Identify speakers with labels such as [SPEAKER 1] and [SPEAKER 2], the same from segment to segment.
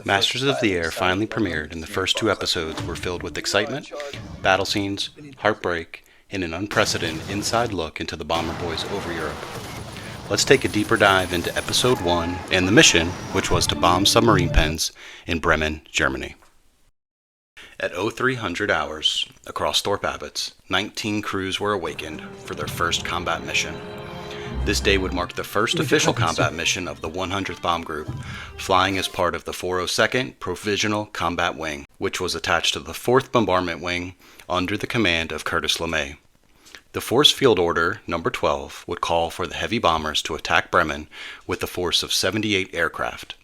[SPEAKER 1] Masters of the Air finally premiered, and the first two episodes were filled with excitement, battle scenes, heartbreak, and an unprecedented inside look into the bomber boys over Europe. Let's take a deeper dive into Episode 1 and the mission, which was to bomb submarine pens in Bremen, Germany. At 0300 hours, across Thorpe Abbotts, 19 crews were awakened for their first combat mission. This day would mark the first official combat mission of the 100th Bomb Group, flying as part of the 402nd Provisional Combat Wing, which was attached to the 4th Bombardment Wing under the command of Curtis LeMay. The Force Field Order No. 12 would call for the heavy bombers to attack Bremen with a force of 78 aircraft,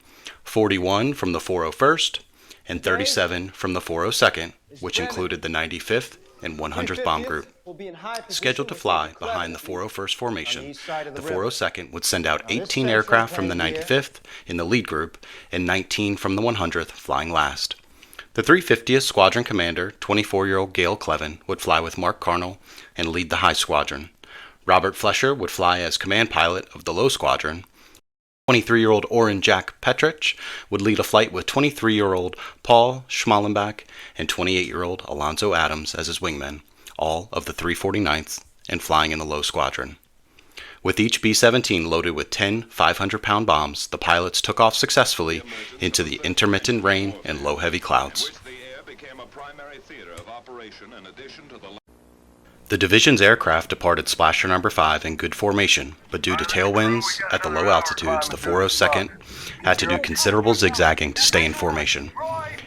[SPEAKER 1] 41 from the 401st and 37 from the 402nd, which included the 95th and 100th Bomb Group. Scheduled to fly behind the 401st formation, the 402nd would send out 18 aircraft from the 95th in the lead group and 19 from the 100th flying last. The 350th Squadron Commander, 24-year-old Gail Clevin, would fly with Mark Carnell and lead the High Squadron. Robert Flesher would fly as command pilot of the Low Squadron. 23-year-old Oren Jack Petrich would lead a flight with 23-year-old Paul Schmallenbach and 28-year-old Alonzo Adams as his wingmen, all of the 349th and flying in the Low Squadron. With each B-17 loaded with 10 500-pound bombs, the pilots took off successfully into the intermittent rain and low-heavy clouds. The division's aircraft departed Splasher No. 5 in good formation, but due to tailwinds at the low altitudes, the 402nd had to do considerable zigzagging to stay in formation.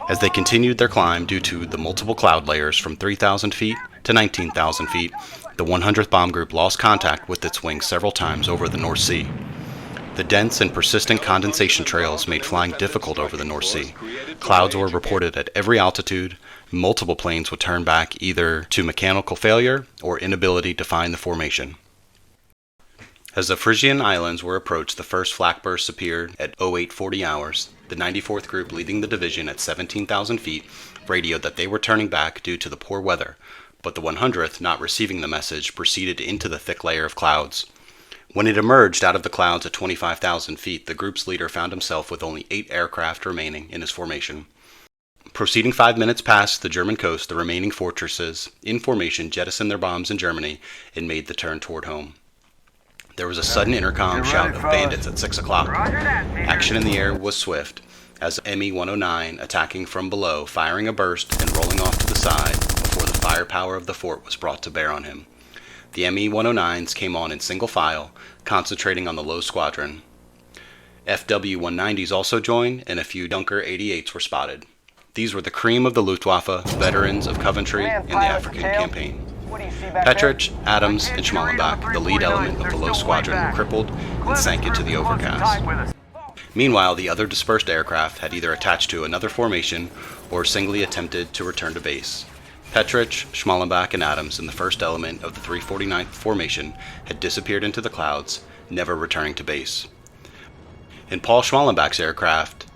[SPEAKER 1] As they continued their climb due to the multiple cloud layers from 3,000 feet to 19,000 feet, the 100th Bomb Group lost contact with its wings several times over the North Sea. The dense and persistent condensation trails made flying difficult over the North Sea. Clouds were reported at every altitude. Multiple planes would turn back either to mechanical failure or inability to find the formation. As the Frisian Islands were approached, the first flak bursts appeared at 0840 hours. The 94th Group, leading the division at 17,000 feet, radioed that they were turning back due to the poor weather, but the 100th, not receiving the message, proceeded into the thick layer of clouds. When it emerged out of the clouds at 25,000 feet, the group's leader found himself with only 8 aircraft remaining in his formation. Proceeding 5 minutes past the German coast, the remaining fortresses in formation jettisoned their bombs in Germany and made the turn toward home. There was a sudden intercom shout of bandits at 6 o'clock. Action in the air was swift, as Me-109 attacking from below, firing a burst and rolling off to the side before the firepower of the fort was brought to bear on him. The Me-109s came on in single file, concentrating on the Low Squadron. FW-190s also joined, and a few Dunker 88s were spotted. These were the cream of the Luftwaffe, veterans of Coventry and the African campaign. Petrich, Adams, and Schmallenbach, the lead element of the Low Squadron, were crippled and sank into the overcast. Meanwhile, the other dispersed aircraft had either attached to another formation or singly attempted to return to base. Petrich, Schmallenbach, and Adams in the first element of the 349th formation had disappeared into the clouds, never returning to base. In Paul Schmallenbach's aircraft,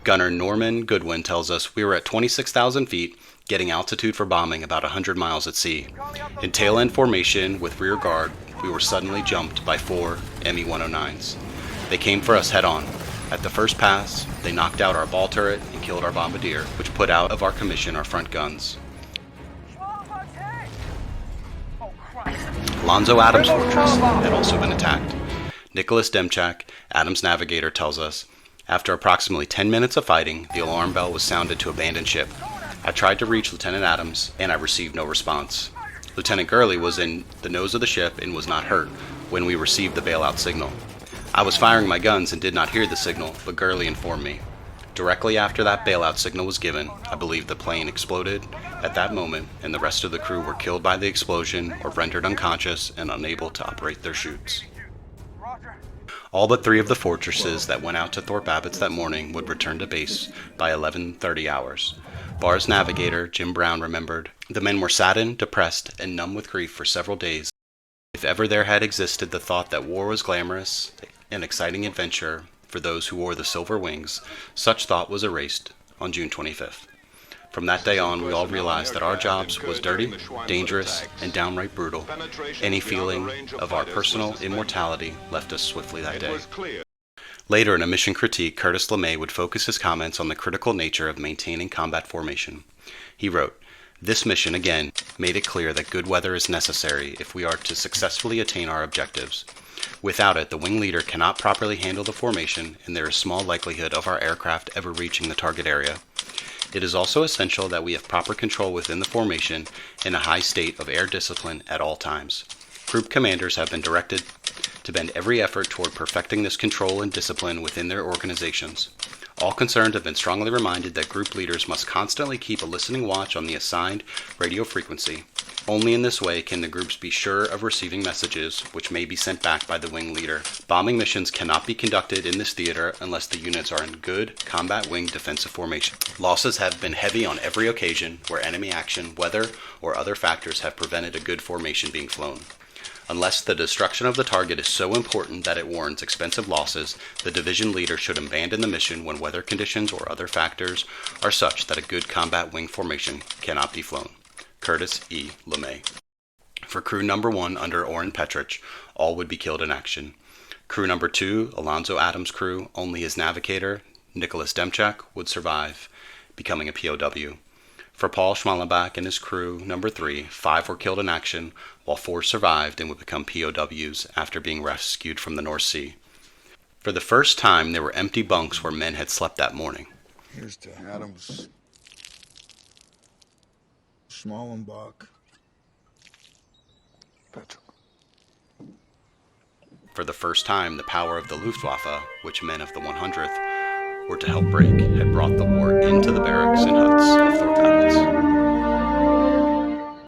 [SPEAKER 1] Gunner Norman Goodwin tells us, "We were at 26,000 feet, getting altitude for bombing about 100 miles at sea. In tail-end formation with rear guard, we were suddenly jumped by 4 Me-109s. They came for us head-on. At the first pass, they knocked out our ball turret and killed our bombardier, which put out of our commission our front guns." Alonzo Adams' fortress had also been attacked. Nicholas Demchak, Adams' navigator, tells us, "After approximately 10 minutes of fighting, the alarm bell was sounded to abandon ship. I tried to reach Lieutenant Adams, and I received no response. Lieutenant Gurley was in the nose of the ship and was not hurt when we received the bailout signal. I was firing my guns and did not hear the signal, but Gurley informed me. Directly after that bailout signal was given, I believe the plane exploded at that moment, and the rest of the crew were killed by the explosion or rendered unconscious and unable to operate their chutes." All but 3 of the fortresses that went out to Thorpe Abbotts that morning would return to base by 11:30 hours. Barr's navigator, Jim Brown, remembered, "The men were saddened, depressed, and numb with grief for several days. If ever there had existed the thought that war was glamorous, an exciting adventure for those who wore the silver wings, such thought was erased on June 25th. From that day on, we all realized that our jobs was dirty, dangerous, and downright brutal. Any feeling of our personal immortality left us swiftly that day." Later in a mission critique, Curtis LeMay would focus his comments on the critical nature of maintaining combat formation. He wrote, "This mission, again, made it clear that good weather is necessary if we are to successfully attain our objectives. Without it, the wing leader cannot properly handle the formation, and there is small likelihood of our aircraft ever reaching the target area. It is also essential that we have proper control within the formation and a high state of air discipline at all times. Group commanders have been directed to bend every effort toward perfecting this control and discipline within their organizations. All concerned have been strongly reminded that group leaders must constantly keep a listening watch on the assigned radio frequency. Only in this way can the groups be sure of receiving messages which may be sent back by the wing leader. Bombing missions cannot be conducted in this theater unless the units are in good combat wing defensive formation. Losses have been heavy on every occasion where enemy action, weather, or other factors have prevented a good formation being flown. Unless the destruction of the target is so important that it warrants expensive losses, the division leader should abandon the mission when weather conditions or other factors are such that a good combat wing formation cannot be flown." Curtis E. LeMay. For crew number 1 under Orrin Petrich, all would be killed in action. Crew number 2, Alonzo Adams' crew, only his navigator, Nicholas Demchak, would survive, becoming a POW. For Paul Schmalenbach and his crew number 3, 5 were killed in action, while 4 survived and would become POWs after being rescued from the North Sea. For the first time, there were empty bunks where men had slept that morning.
[SPEAKER 2] Here's to Adams, Schmalenbach, Petrich.
[SPEAKER 1] For the first time, the power of the Luftwaffe, which men of the 100th were to help break, had brought the war into the barracks and huts of Thorpe Amundsen.